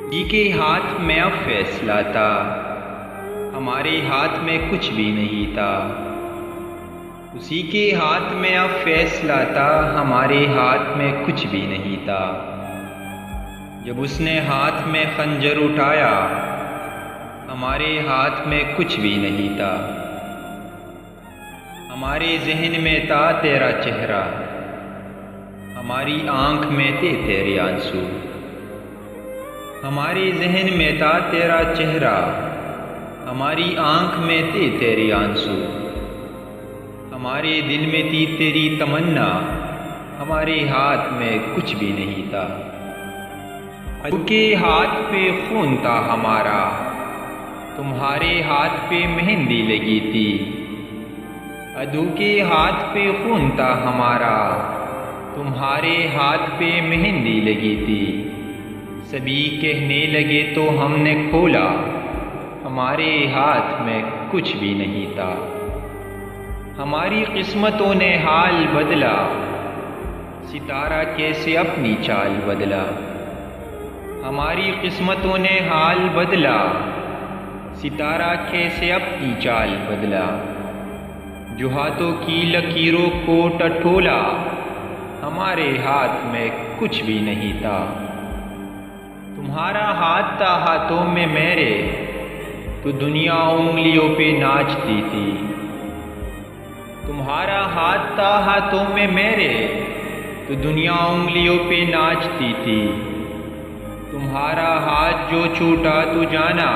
जी के हाथ में अब फैसला था, हमारे हाथ में कुछ भी नहीं था। उसी के हाथ में अब फैसला था, हमारे हाथ में कुछ भी नहीं था। जब उसने हाथ में खंजर उठाया, हमारे हाथ में कुछ भी नहीं था। हमारे जहन में था तेरा चेहरा, हमारी आंख में थे तेरे आंसू। हमारे जहन में था तेरा चेहरा, हमारी आंख में थे तेरे आंसू। हमारे दिल में थी तेरी तमन्ना, हमारे हाथ में कुछ भी नहीं था। अदू के हाथ पे खून था हमारा, तुम्हारे हाथ पे मेहंदी लगी थी। अदू के हाथ पे खून था हमारा, तुम्हारे हाथ पे मेहंदी लगी थी। सभी कहने लगे तो हमने खोला, हमारे हाथ में कुछ भी नहीं था। हमारी किस्मतों ने हाल बदला, सितारा कैसे अपनी चाल बदला। हमारी किस्मतों ने हाल बदला, सितारा कैसे अपनी चाल बदला। जो हाथों की लकीरों को टटोला, हमारे हाथ में कुछ भी नहीं था। तुम्हारा हाथ था हाथों में मेरे, तो दुनिया उंगलियों पे नाचती थी। तुम्हारा हाथ था हाथों में मेरे, तो दुनिया उंगलियों पे नाचती थी। तुम्हारा हाथ जो छूटा तो जाना,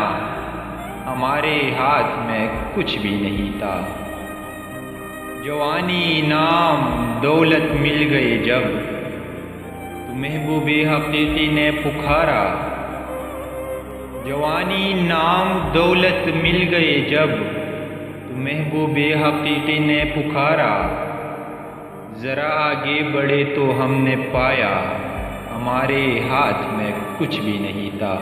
हमारे हाथ में कुछ भी नहीं था। जवानी नाम दौलत मिल गए जब, तो महबूबे हकीकी ने पुकारा। जवानी नाम दौलत मिल गए जब, तो महबूबे हकीकी ने पुकारा। ज़रा आगे बढ़े तो हमने पाया, हमारे हाथ में कुछ भी नहीं था।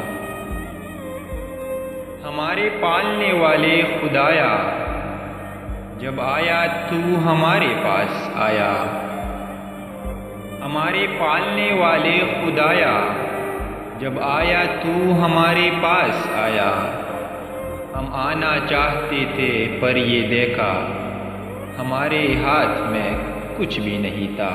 हमारे पालने वाले खुदाया, जब आया तू हमारे पास आया। हमारे पालने वाले खुदाया, जब आया तू हमारे पास आया। हम आना चाहते थे पर ये देखा, हमारे हाथ में कुछ भी नहीं था।